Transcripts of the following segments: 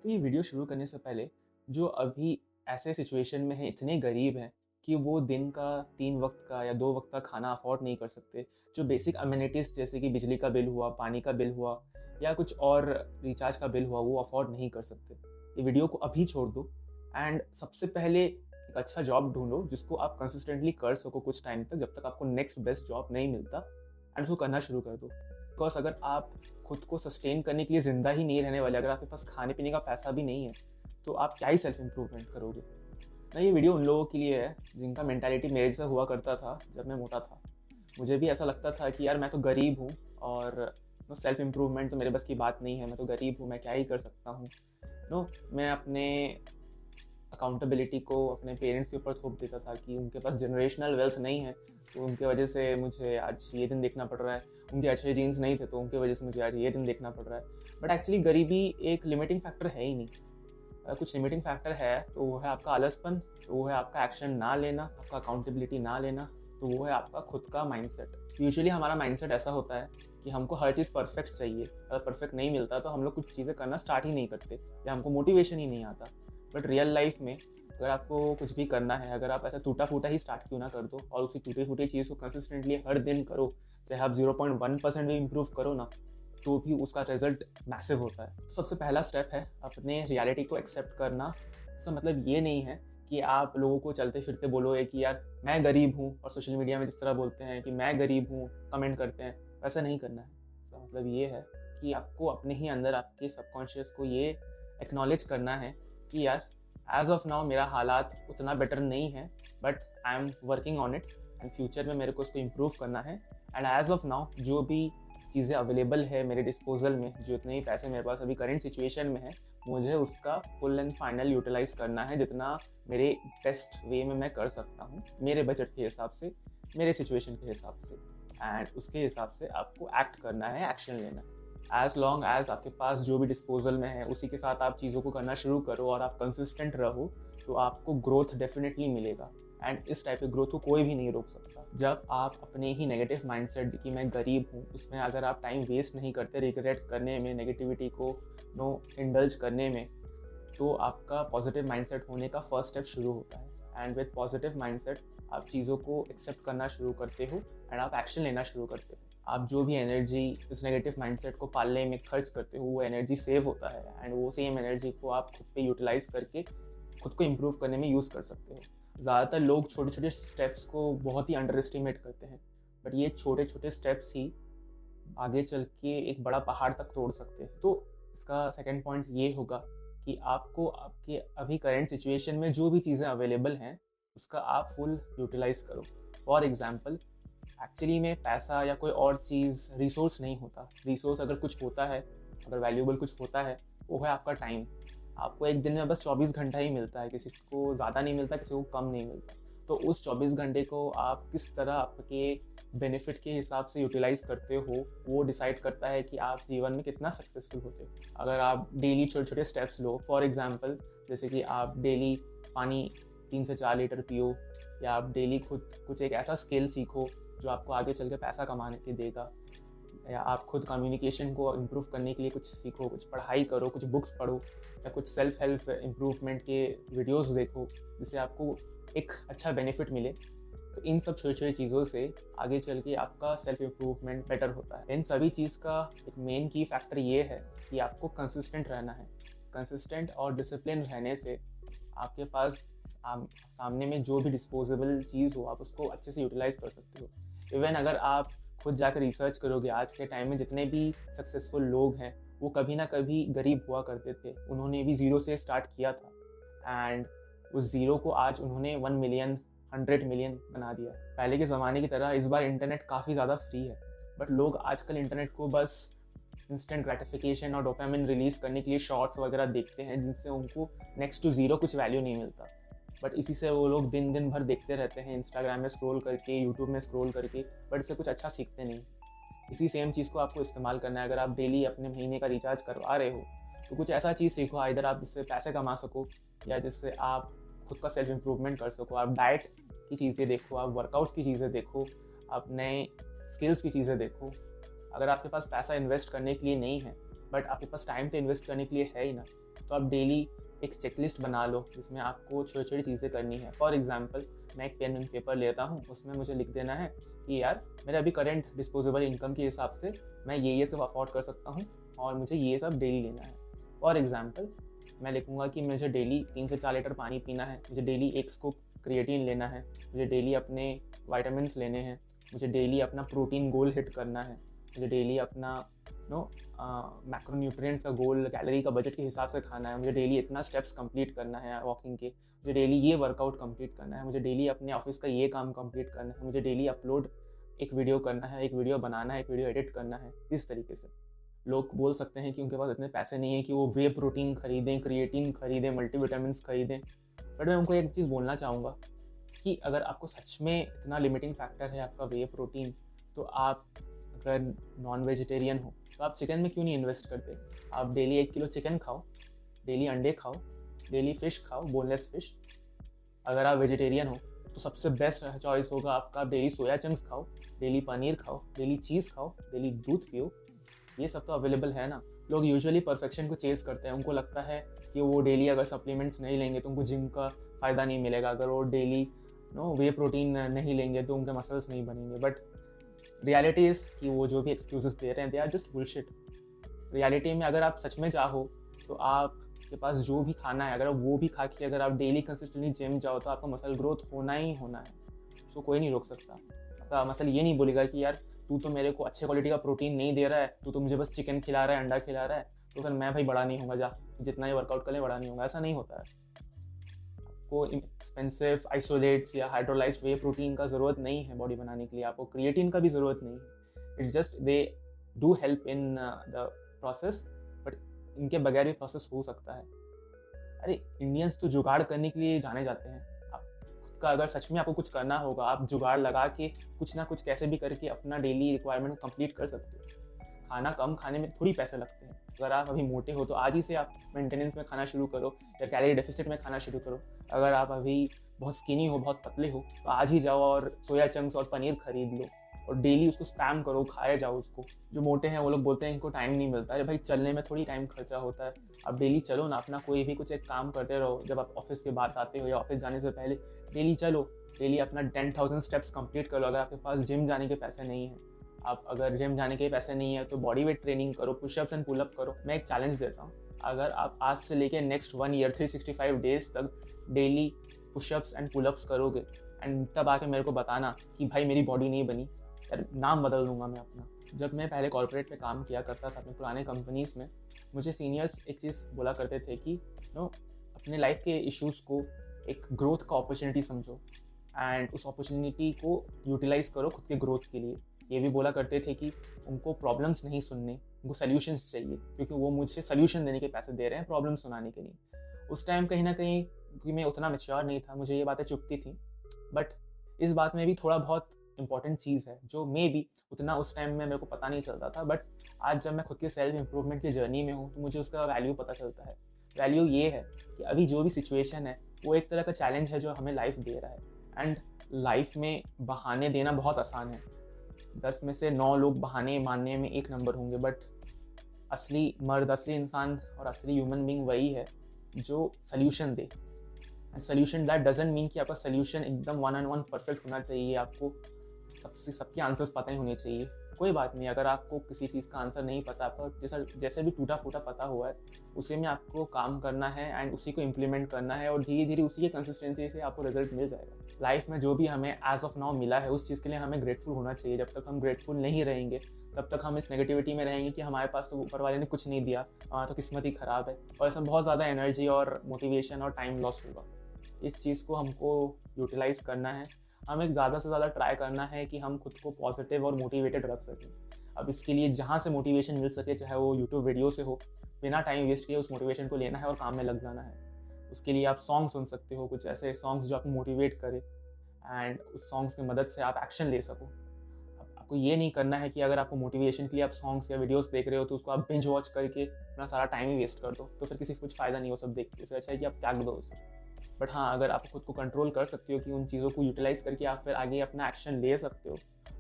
तो ये वीडियो शुरू करने से पहले जो अभी ऐसे सिचुएशन में हैं, इतने गरीब हैं कि वो दिन का 3 वक़्त का या 2 वक़्त का खाना अफ़ोर्ड नहीं कर सकते। जो बेसिक अमेनिटीज़ जैसे कि बिजली का बिल हुआ, पानी का बिल हुआ या कुछ और रिचार्ज का बिल हुआ, वो अफ़ोर्ड नहीं कर सकते। ये वीडियो को अभी छोड़ दो एंड सबसे पहले एक अच्छा जॉब ढूँढो जिसको आप कंसिस्टेंटली कर सको कुछ टाइम तक, जब तक आपको नेक्स्ट बेस्ट जॉब नहीं मिलता एंड उसको करना शुरू कर दो। बिकॉज़ अगर आप खुद को सस्टेन करने के लिए ज़िंदा ही नहीं रहने वाले, अगर आपके पास खाने-पीने का पैसा भी नहीं है, तो आप क्या ही सेल्फ इम्प्रूवमेंट करोगे? ना ये वीडियो उन लोगों के लिए है जिनका मेंटालिटी मेरे जैसा हुआ करता था जब मैं मोटा था। मुझे भी ऐसा लगता था कि यार मैं तो गरीब हूँ और सेल्फ इम्प्रूवमेंट तो मेरे बस की बात नहीं है, मैं तो गरीब हूँ, मैं क्या ही कर सकता हूँ। मैं अपने अकाउंटेबिलिटी को अपने पेरेंट्स के ऊपर थोप देता था कि उनके पास जनरेशनल वेल्थ नहीं है, तो उनके वजह से मुझे आज ये दिन देखना पड़ रहा है। उनके अच्छे जीन्स नहीं थे, तो उनकी वजह से मुझे आज ये दिन देखना पड़ रहा है। बट एक्चुअली गरीबी एक लिमिटिंग फैक्टर है ही नहीं। अगर कुछ लिमिटिंग फैक्टर है, तो वो है आपका आलसपन, तो वो है आपका एक्शन ना लेना, आपका अकाउंटेबिलिटी ना लेना, तो वो है आपका खुद का माइंडसेट। यूजुअली हमारा माइंडसेट ऐसा होता है कि हमको हर चीज़ परफेक्ट चाहिए। अगर परफेक्ट नहीं मिलता, तो हम लोग कुछ चीज़ें करना स्टार्ट ही नहीं करते या हमको मोटिवेशन ही नहीं आता। बट रियल लाइफ में अगर आपको कुछ भी करना है, अगर आप ऐसा टूटा-फूटा ही स्टार्ट क्यों ना कर दो और उसी टूटी-फूटी चीज़ को कंसिस्टेंटली हर दिन करो, चाहे आप 0.1% भी इम्प्रूव करो ना, तो भी उसका रिजल्ट मैसिव होता है। तो सबसे पहला स्टेप है अपने रियलिटी को एक्सेप्ट करना। इसका मतलब ये नहीं है कि आप लोगों को चलते-फिरते बोलोगे कि यार मैं गरीब हूँ, और सोशल मीडिया में जिस तरह बोलते हैं कि मैं गरीब हूँ, कमेंट करते हैं, वैसा नहीं करना है। इसका मतलब ये है कि आपको अपने ही अंदर आपके सबकॉन्शियस को ये एक्नॉलेज करना है कि यार एज़ ऑफ नाउ मेरा हालात उतना बेटर नहीं है, but I am working on it and future में मेरे को इसको इम्प्रूव करना है। एंड एज़ ऑफ नाउ जो भी चीज़ें अवेलेबल है मेरे डिस्पोजल में, जो इतने ही पैसे मेरे पास अभी करंट सिचुएशन में है, मुझे उसका फुल एंड फाइनल यूटिलाइज़ करना है, जितना मेरे बेस्ट वे में मैं कर सकता हूँ, मेरे बजट के हिसाब से, मेरे सिचुएशन के हिसाब से। एंड उसके हिसाब से आपको एक्ट करना है, एक्शन लेना है। एज़ लॉन्ग एज़ आपके पास जो भी डिस्पोजल में है, उसी के साथ आप चीज़ों को करना शुरू करो और आप कंसिस्टेंट रहो, तो आपको ग्रोथ डेफिनेटली मिलेगा। एंड इस टाइप की ग्रोथ को कोई भी नहीं रोक सकता। जब आप अपने ही नेगेटिव माइंडसेट कि मैं गरीब हूँ, उसमें अगर आप टाइम वेस्ट नहीं करते रिग्रेट करने में, नेगेटिविटी को इंडल्ज करने में, तो आपका पॉजिटिव माइंडसेट होने का फर्स्ट स्टेप शुरू होता है। एंड विद पॉजिटिव माइंडसेट आप चीज़ों को एक्सेप्ट करना शुरू करते हो एंड आप एक्शन लेना शुरू करते हो। आप जो भी एनर्जी इस नेगेटिव माइंडसेट को पालने में खर्च करते हो, वो एनर्जी सेव होता है एंड वो सेम एनर्जी को आप खुद पे यूटिलाइज करके खुद को इम्प्रूव करने में यूज़ कर सकते हो। ज़्यादातर लोग छोटे छोटे स्टेप्स को बहुत ही अंडर एस्टिमेट करते हैं, बट ये छोटे छोटे स्टेप्स ही आगे चल के एक बड़ा पहाड़ तक तोड़ सकते हैं। तो इसका सेकंड पॉइंट ये होगा कि आपको आपके अभी करंट सिचुएशन में जो भी चीज़ें अवेलेबल हैं, उसका आप फुल यूटिलाइज़ करो। फॉर एग्जांपल, एक्चुअली में पैसा या कोई और चीज़ रिसोर्स नहीं होता। रिसोर्स अगर कुछ होता है, अगर वैल्यूएबल कुछ होता है, वो है आपका टाइम। आपको एक दिन में बस 24 घंटा ही मिलता है, किसी को ज़्यादा नहीं मिलता, किसी को कम नहीं मिलता। तो उस 24 घंटे को आप किस तरह आपके बेनिफिट के हिसाब से यूटिलाइज़ करते हो, वो डिसाइड करता है कि आप जीवन में कितना सक्सेसफुल होते हो। अगर आप डेली छोटे-छोटे स्टेप्स लो, फॉर एग्जांपल जैसे कि आप डेली पानी 3 से 4 लीटर पियो, या आप डेली खुद कुछ एक ऐसा स्किल सीखो जो आपको आगे चल के पैसा कमाने के देगा, या आप खुद कम्युनिकेशन को इम्प्रूव करने के लिए कुछ सीखो, कुछ पढ़ाई करो, कुछ बुक्स पढ़ो, या कुछ सेल्फ हेल्प इम्प्रूवमेंट के वीडियोस देखो, जिससे आपको एक अच्छा बेनिफिट मिले। तो इन सब छोटी-छोटी चीज़ों से आगे चल के आपका सेल्फ इम्प्रूवमेंट बेटर होता है। इन सभी चीज़ का एक मेन की फैक्टर ये है कि आपको कंसिस्टेंट रहना है। कंसिस्टेंट और डिसिप्लिन रहने से आपके पास सामने में जो भी डिस्पोजेबल चीज़ हो, आप उसको अच्छे से यूटिलाइज़ कर सकते हो। इवन अगर आप खुद जाकर रिसर्च करोगे, आज के टाइम में जितने भी सक्सेसफुल लोग हैं, वो कभी ना कभी गरीब हुआ करते थे। उन्होंने भी ज़ीरो से स्टार्ट किया था एंड उस ज़ीरो को आज उन्होंने 1 मिलियन, 100 मिलियन बना दिया। पहले के ज़माने की तरह इस बार इंटरनेट काफ़ी ज़्यादा फ्री है, बट लोग आजकल इंटरनेट को बस इंस्टेंट ग्रेटिफिकेशन और डोपामिन रिलीज़ करने के लिए शॉर्ट्स वगैरह देखते हैं, जिनसे उनको नेक्स्ट टू ज़ीरो कुछ वैल्यू नहीं मिलता। बट इसी से वो लोग दिन दिन भर देखते रहते हैं, इंस्टाग्राम में स्क्रॉल करके, यूट्यूब में स्क्रॉल करके, बट इससे कुछ अच्छा सीखते नहीं। इसी सेम चीज़ को आपको इस्तेमाल करना है। अगर आप डेली अपने महीने का रिचार्ज करवा रहे हो, तो कुछ ऐसा चीज़ सीखो, आइदर आप जिससे पैसे कमा सको या जिससे आप खुद का सेल्फ इम्प्रूवमेंट कर सको। आप डाइट की चीज़ें देखो, आप वर्कआउट्स की चीज़ें देखो, आप नए स्किल्स की चीज़ें देखो। अगर आपके पास पैसा इन्वेस्ट करने के लिए नहीं है, बट आपके पास टाइम तो इन्वेस्ट करने के लिए है ही ना, तो तो आप डेली एक चेकलिस्ट बना लो जिसमें आपको छोटी छोटी चीज़ें करनी है। फॉर एग्जांपल, मैं एक पेन एंड पेपर लेता हूँ, उसमें मुझे लिख देना है कि यार मेरे अभी करंट डिस्पोजेबल इनकम के हिसाब से मैं ये सब अफोर्ड कर सकता हूँ और मुझे ये सब डेली लेना है। फॉर एग्जांपल, मैं लिखूँगा कि मुझे डेली 3 से 4 लीटर पानी पीना है, मुझे डेली 1 स्कूप क्रिएटिन लेना है, मुझे डेली अपने वाइटामिन्स लेने हैं, मुझे डेली अपना प्रोटीन गोल हिट करना है, मुझे डेली अपना मैक्रोन्यूट्रिएंट्स का गोल, कैलोरी का बजट के हिसाब से खाना है, मुझे डेली इतना स्टेप्स कंप्लीट करना है वॉकिंग के, मुझे डेली ये वर्कआउट कंप्लीट करना है, मुझे डेली अपने ऑफिस का ये काम कंप्लीट करना है, मुझे डेली अपलोड एक वीडियो करना है, एक वीडियो बनाना है, एक वीडियो एडिट करना है। इस तरीके से लोग बोल सकते हैं कि उनके पास इतने पैसे नहीं है कि वो वे प्रोटीन खरीदें, क्रिएटिन खरीदें, मल्टीविटामिन्स खरीदें। बट मैं उनको एक चीज़ बोलना चाहूँगा कि अगर आपको सच में इतना लिमिटिंग फैक्टर है आपका वे प्रोटीन, तो आप अगर नॉन वेजिटेरियन हो तो आप चिकन में क्यों नहीं इन्वेस्ट करते? आप डेली 1 किलो चिकन खाओ, डेली अंडे खाओ, डेली फ़िश खाओ, बोनलेस फ़िश। अगर आप वेजिटेरियन हो तो सबसे बेस्ट चॉइस होगा आपका, आप डेली सोया चंक्स खाओ, डेली पनीर खाओ, डेली चीज़ खाओ, डेली दूध पियो। ये सब तो अवेलेबल है ना। लोग यूजुअली परफेक्शन को चेज़ करते हैं, उनको लगता है कि वो डेली अगर सप्लीमेंट्स नहीं लेंगे तो उनको जिम का फ़ायदा नहीं मिलेगा, अगर वो डेली वे प्रोटीन नहीं लेंगे तो उनके मसल्स नहीं बनेंगे। बट रियलिटी इज़ कि वो जो भी एक्सक्यूजेस दे रहे हैं, they are just bullshit. Reality में अगर आप सच में चाहो तो आपके पास जो भी खाना है, अगर आप वो भी खा के अगर आप डेली कंसिस्टेंटली जिम जाओ तो आपका मसल ग्रोथ होना ही होना है। उसको कोई नहीं रोक सकता। आपका मसल ये नहीं बोलेगा कि यार तू तो मेरे को अच्छे क्वालिटी का प्रोटीन नहीं दे रहा है, तू तो मुझे बस चिकन खिला रहा है, अंडा खिला रहा है, तो फिर मैं भाई बड़ा नहीं होऊंगा, जा जितना ही वर्कआउट कर ले बड़ा नहीं होगा। ऐसा नहीं होता है। आपको एक्सपेंसिव आइसोलेट्स या हाइड्रोलाइज्ड वे प्रोटीन का ज़रूरत नहीं है बॉडी बनाने के लिए, आपको क्रिएटिन का भी ज़रूरत नहीं है। It's just they do help in the process, but इनके बगैर भी प्रोसेस हो सकता है। अरे इंडियंस तो जुगाड़ करने के लिए जाने जाते हैं। आप खुद का अगर सच में आपको कुछ करना होगा, आप जुगाड़ लगा के कुछ ना कुछ कैसे भी करके अपना डेली रिक्वायरमेंट को कंप्लीट कर सकते हो। खाना कम खाने में थोड़ी पैसे लगते हैं। अगर आप अभी मोटे हो तो आज ही से आप मेंटेनेंस में खाना शुरू करो या कैलोरी डेफिसिट में खाना शुरू करो। अगर आप अभी बहुत स्किनी हो, बहुत पतले हो, तो आज ही जाओ और सोया चंक्स और पनीर खरीद लो और डेली उसको स्पैम करो, खाए जाओ उसको। जो मोटे हैं वो लोग बोलते हैं इनको टाइम नहीं मिलता। अरे भाई चलने में थोड़ी टाइम खर्चा होता है। आप डेली चलो ना, अपना कोई भी कुछ एक काम करते रहो। जब आप ऑफिस के बाद आते हो या ऑफिस जाने से पहले डेली चलो, डेली अपना 10,000 स्टेप्स कंप्लीट कर लो। अगर आपके पास जिम जाने के पैसे नहीं हैं, आप अगर जिम जाने के पैसे नहीं है तो बॉडी वेट ट्रेनिंग करो, पुशअप्स एंड पुलअप करो। मैं एक चैलेंज देता हूँ, अगर आप आज से लेके नेक्स्ट 1 ईयर 365 डेज तक डेली पुशअप्स एंड पुलअप्स करोगे एंड तब आके मेरे को बताना कि भाई मेरी बॉडी नहीं बनी, यार नाम बदल दूंगा मैं अपना। जब मैं पहले कॉर्पोरेट में काम किया करता था अपने पुराने कंपनीज़ में, मुझे सीनियर्स एक चीज़ बोला करते थे कि अपने लाइफ के इश्यूज़ को एक ग्रोथ का अपॉर्चुनिटी समझो एंड उस अपॉर्चुनिटी को यूटिलाइज करो खुद के ग्रोथ के लिए। ये भी बोला करते थे कि उनको प्रॉब्लम्स नहीं सुनने, उनको सल्यूशंस चाहिए, क्योंकि वो मुझे सल्यूशन देने के पैसे दे रहे हैं प्रॉब्लम सुनाने के लिए। उस टाइम कहीं ना कहीं क्योंकि मैं उतना मैच्योर नहीं था, मुझे ये बातें चुभती थी। बट इस बात में भी थोड़ा बहुत इंपॉर्टेंट चीज़ है जो मे भी उतना उस टाइम में मेरे को पता नहीं चलता था, बट आज जब मैं खुद के सेल्फ इम्प्रूवमेंट की जर्नी में हूँ तो मुझे उसका वैल्यू पता चलता है। वैल्यू ये है कि अभी जो भी सिचुएशन है वो एक तरह का चैलेंज है जो हमें लाइफ दे रहा है। एंड लाइफ में बहाने देना बहुत आसान है। 10 में से 9 लोग बहाने मानने में 1 नंबर होंगे, बट असली मर्द, असली इंसान और असली ह्यूमन बीइंग वही है जो solution they. Solution that doesn't mean कि आपका सल्यूशन एकदम 1-on-1 परफेक्ट होना चाहिए, आपको सबके आंसर्स पता ही होने चाहिए। कोई बात नहीं, अगर आपको किसी चीज़ का आंसर नहीं पता, आपका जैसे भी टूटा फूटा पता हुआ है, उसी में आपको काम करना है एंड उसी को इम्प्लीमेंट करना है और धीरे धीरे उसी के कंसिस्टेंसी से आपको रिजल्ट मिल जाएगा। लाइफ में जो भी हमें एज ऑफ नाउ मिला है उस चीज़ के लिए हमें ग्रेटफुल होना चाहिए। जब तक हम ग्रेटफुल नहीं रहेंगे तब तक हम इस नेगेटिविटी में रहेंगे कि हमारे पास तो ऊपर वाले ने कुछ नहीं दिया, हमारा तो किस्मत ही ख़राब है, और इसमें बहुत ज़्यादा एनर्जी और मोटिवेशन और टाइम लॉस होगा। इस चीज़ को हमको यूटिलाइज करना है। हमें ज़्यादा से ज़्यादा ट्राई करना है कि हम खुद को पॉजिटिव और मोटिवेटेड रख सकें। अब इसके लिए जहाँ से मोटिवेशन मिल सके, चाहे वो यूट्यूब वीडियो से हो, बिना टाइम वेस्ट किए उस मोटिवेशन को लेना है और काम में लग जाना है। उसके लिए आप सॉन्ग सुन सकते हो, कुछ ऐसे सॉन्ग्स जो आपको मोटिवेट करे एंड उस सॉन्ग्स की मदद से आप एक्शन ले सको। अब आपको ये नहीं करना है कि अगर आपको मोटिवेशन के लिए आप सॉन्ग्स या वीडियोस देख रहे हो तो उसको आप बिंज वॉच करके अपना सारा टाइम ही वेस्ट कर दो, तो फिर किसी को कुछ फ़ायदा नहीं हो सब देख के। इससे अच्छा है कि आप त्याग दो उसे। बट हाँ, अगर आप खुद को कंट्रोल कर सकते हो कि उन चीज़ों को यूटिलाइज़ करके आप फिर आगे अपना एक्शन ले सकते हो,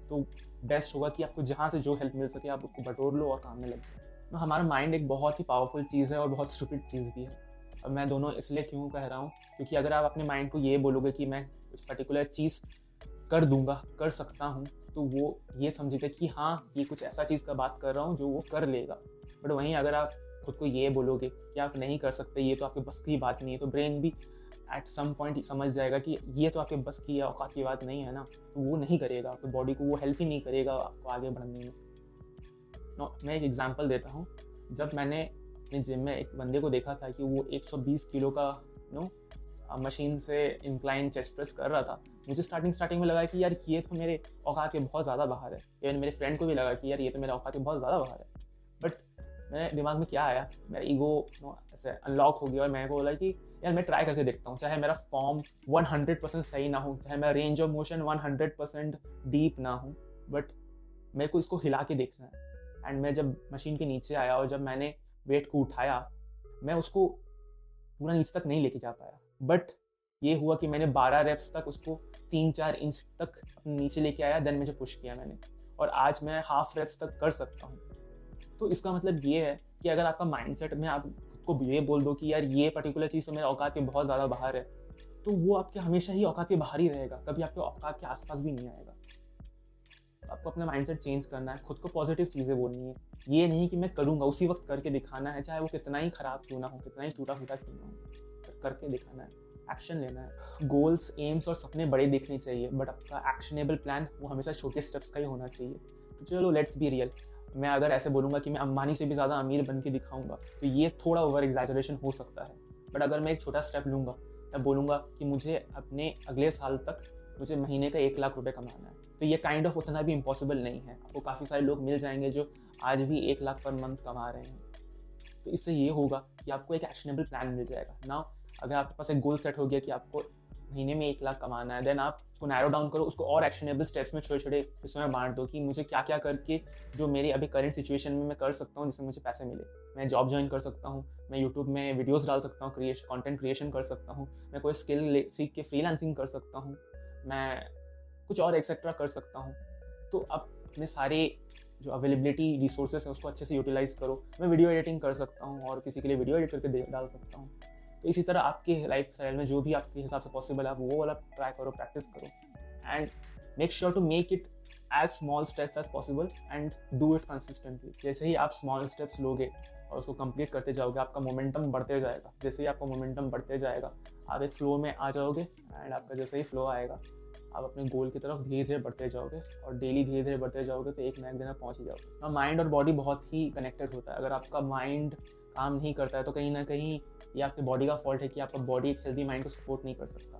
तो बेस्ट होगा कि आपको जहाँ से जो हेल्प मिल सके आप उसको बटोर लो और काम में लग जाओ। हमारा माइंड एक बहुत ही पावरफुल चीज़ है और बहुत स्टूपिड चीज़ भी है। अब मैं दोनों इसलिए क्यों कह रहा हूँ, क्योंकि अगर आप अपने माइंड को ये बोलोगे कि मैं कुछ पर्टिकुलर चीज़ कर दूंगा, कर सकता हूँ, तो वो ये समझेगा कि हाँ, ये कुछ ऐसा चीज़ का बात कर रहा हूँ जो वो कर लेगा। बट वहीं अगर आप खुद को ये बोलोगे कि आप नहीं कर सकते, ये तो आपके बस की बात नहीं है, तो ब्रेन भी एट सम पॉइंट समझ जाएगा कि ये तो आपके बस की या औकात की बात नहीं है ना, तो वो नहीं करेगा, आपकी बॉडी को वो हेल्प ही नहीं करेगा आपको आगे बढ़ने में। मैं एक एग्जांपल देता हूँ। जब मैंने अपने जिम में एक बंदे को देखा था कि वो 120 किलो का नो मशीन से इंक्लाइन चेस्ट प्रेस कर रहा था, मुझे स्टार्टिंग में लगा कि यार ये तो मेरे औकात के बहुत ज़्यादा बाहर है। इवन मेरे फ्रेंड को भी लगा कि यार ये तो मेरे औकात के बहुत ज़्यादा बाहर है। बट मेरे दिमाग में क्या आया, मेरा ईगो ऐसे अनलॉक हो गया और मैंने को बोला कि यार मैं ट्राई करके देखता हूँ, चाहे मेरा फॉर्म 100% सही ना हो, चाहे मेरा रेंज ऑफ मोशन 100% डीप ना हो, बट मेरे को इसको हिला के देखना है। एंड मैं जब मशीन के नीचे आया और जब मैंने वेट को उठाया, मैं उसको पूरा नीचे तक नहीं लेके जा पाया, बट ये हुआ कि मैंने 12 रेप्स तक उसको 3-4 इंच तक अपने नीचे लेके आया, देन मुझे पुश किया मैंने, और आज मैं हाफ रेप्स तक कर सकता हूँ। तो इसका मतलब ये है कि अगर आपका माइंडसेट में आप खुद को ये बोल दो कि यार ये पर्टिकुलर चीज़ तो मेरे औकात के बहुत ज़्यादा बाहर है, तो वो आपके हमेशा ही औकात के बाहर ही रहेगा, कभी आपके औकात के आसपास भी नहीं आएगा। आपको अपना माइंडसेट चेंज करना है, खुद को पॉजिटिव चीज़ें बोलनी है। ये नहीं कि मैं करूँगा, उसी वक्त करके दिखाना है, चाहे वो कितना ही खराब क्यों ना हो, कितना ही टूटा-फूटा क्यों ना हो, करके दिखाना है, एक्शन लेना है। गोल्स, एम्स और सपने बड़े देखने चाहिए, बट आपका एक्शनेबल प्लान वो हमेशा छोटे स्टेप्स का ही होना चाहिए। तो चलो लेट्स बी रियल, मैं अगर ऐसे बोलूँगा कि मैं अंबानी से भी ज़्यादा अमीर बन के दिखाऊँगा, तो ये थोड़ा ओवर एग्जैजरेशन हो सकता है। बट अगर मैं एक छोटा स्टेप लूँगा, मैं बोलूँगा कि मुझे अपने अगले साल तक मुझे महीने का 1 लाख रुपए कमाना है, तो ये काइंड ऑफ उतना भी इम्पॉसिबल नहीं है। आपको काफ़ी सारे लोग मिल जाएंगे जो आज भी 1 लाख पर मंथ कमा रहे हैं। तो इससे ये होगा कि आपको एक एक्शनेबल प्लान मिल जाएगा ना। अगर आपके पास एक गोल सेट हो गया कि आपको महीने में 1 लाख कमाना है, देन आप उसको नैरो डाउन करो, उसको और एक्शनेबल स्टेप्स में छोटे-छोटे हिस्सों में बाँट दो कि मुझे क्या-क्या करके जो मेरी अभी करंट सिचुएशन में मैं कर सकता हूँ जिससे मुझे पैसे मिले। मैं जॉब जॉइन कर सकता हूँ, मैं यूट्यूब में वीडियोज़ डाल सकता हूँ, कंटेंट क्रिएशन कर सकता हूँ, मैं कोई स्किल सीख के फ्रीलांसिंग कर सकता हूँ, मैं कुछ और एक्सेट्रा कर सकता हूँ। तो आप अपने सारे जो अवेलेबिलिटी रिसोर्सेस हैं उसको अच्छे से यूटिलाइज़ करो। मैं वीडियो एडिटिंग कर सकता हूँ और किसी के लिए वीडियो एडिट करके डाल सकता हूँ। तो इसी तरह आपके लाइफ स्टाइल में जो भी आपके हिसाब से पॉसिबल है, आप वो वाला ट्राई करो, प्रैक्टिस करो, and make sure to make it as small steps as possible and do it consistently. जैसे ही आप स्मॉल स्टेप्स लोगे और उसको कंप्लीट करते जाओगे, आपका मोमेंटम बढ़ते जाएगा। जैसे ही आपका मोमेंटम बढ़ते जाएगा, आप एक फ्लो में आ जाओगे, एंड आपका जैसे ही फ्लो आएगा, आप अपने गोल की तरफ धीरे धीरे बढ़ते जाओगे, और डेली धीरे धीरे बढ़ते जाओगे तो एक ना एक दिन आप पहुँच ही जाओगे। ना माइंड और बॉडी बहुत ही कनेक्टेड होता है। अगर आपका माइंड काम नहीं करता है तो कहीं ना कहीं ये आपकी बॉडी का फॉल्ट है कि आपका बॉडी एक हेल्दी माइंड को सपोर्ट नहीं कर सकता।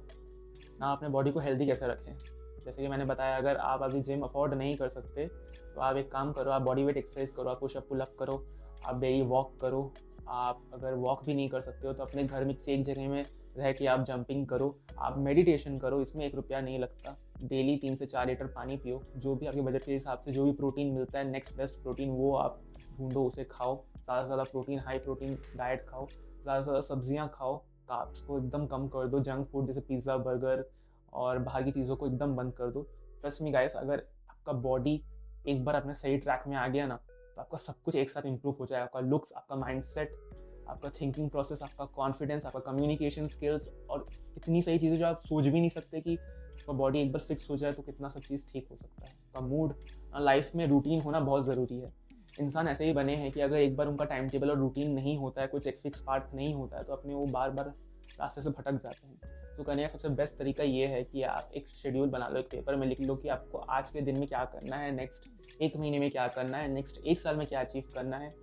ना अपने बॉडी को हेल्दी कैसे रखें, जैसे कि मैंने बताया, अगर आप अभी जिम अफोर्ड नहीं कर सकते तो आप एक काम करो, आप बॉडी वेट एक्सरसाइज करो, आप पुशअप पुल अप करो, आप डेली वॉक करो। आप अगर वॉक भी नहीं कर सकते हो तो अपने घर में किसी एक जगह में रह के आप जंपिंग करो, आप मेडिटेशन करो, इसमें 1 रुपया नहीं लगता। डेली 3 से 4 लीटर पानी पियो, जो भी आपके बजट के हिसाब से जो भी प्रोटीन मिलता है, नेक्स्ट बेस्ट प्रोटीन वो आप ढूंढो, उसे खाओ। ज़्यादा से ज़्यादा प्रोटीन, हाई प्रोटीन डाइट खाओ, ज़्यादा से ज़्यादा सब्जियाँ खाओ, कार्ब्स को एकदम कम कर दो, जंक फूड जैसे पिज़्ज़ा, बर्गर और बाहर की चीज़ों को एकदम बंद कर दो। ट्रस्ट मी गाइस, अगर आपका बॉडी एक बार अपने सही ट्रैक में आ गया ना, तो आपका सब कुछ एक साथ इम्प्रूव हो जाएगा। आपका लुक्स, आपका माइंडसेट, आपका थिंकिंग प्रोसेस, आपका कॉन्फिडेंस, आपका कम्युनिकेशन स्किल्स, और कितनी सही चीज़ें जो आप सोच भी नहीं सकते कि आपका बॉडी एक बार फिक्स हो जाए तो कितना सब चीज़ ठीक हो सकता है। आपका मूड, लाइफ में रूटीन होना बहुत ज़रूरी है। इंसान ऐसे ही बने हैं कि अगर एक बार उनका टाइम टेबल और रूटीन नहीं होता है, कुछ एक फिक्स पार्ट नहीं होता है, तो अपने वो बार बार रास्ते से भटक जाते हैं। तो करने का सबसे बेस्ट तरीका ये है कि आप एक शेड्यूल बना लो, एक पेपर में लिख लो कि आपको आज के दिन में क्या करना है, नेक्स्ट 1 महीने में क्या करना है, नेक्स्ट 1 साल में क्या अचीव करना है।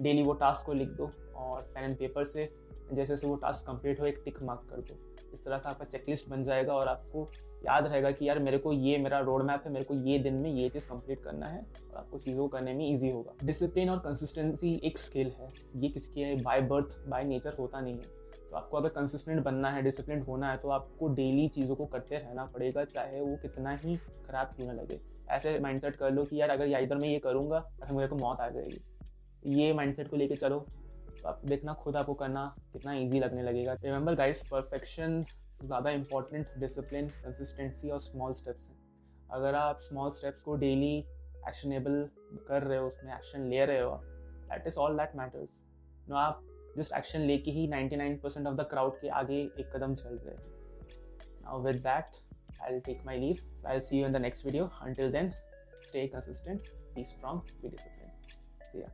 डेली वो टास्क को लिख दो और पेन एंड पेपर से जैसे जैसे वो टास्क कंप्लीट हो एक टिक मार्क कर दो। इस तरह का आपका चेकलिस्ट बन जाएगा और आपको याद रहेगा कि यार मेरे को ये मेरा रोड मैप है, मेरे को ये दिन में ये चीज़ कंप्लीट करना है, और आपको चीज़ों को करने में ईजी होगा। डिसिप्लिन और कंसिस्टेंसी एक स्किल है, ये किसके बाय बर्थ बाय नेचर होता नहीं है। तो आपको अगर कंसिस्टेंट बनना है, डिसिप्लिन होना है, तो आपको डेली चीज़ों को करते रहना पड़ेगा, चाहे वो कितना ही खराब क्यों ना लगे। ऐसे माइंडसेट कर लो कि यार अगर इधर मैं ये करूँगा तो मुझे तो मौत आ जाएगी। ये माइंडसेट को लेके चलो, तो आप देखना खुद आपको करना कितना ईजी लगने लगेगा। रिमेंबर गाइस, परफेक्शन से ज़्यादा इंपॉर्टेंट डिसिप्लिन, कंसिस्टेंसी और स्मॉल स्टेप्स हैं। अगर आप स्मॉल स्टेप्स को डेली एक्शनेबल कर रहे हो, उसमें एक्शन ले रहे हो, that is all that matters. No आप जस्ट एक्शन लेके ही 99% ऑफ द क्राउड के आगे एक कदम चल रहे हैं। Now with that I'll take my leave. So I'll see you in the next video. Until then, stay consistent, be strong, be disciplined. See ya.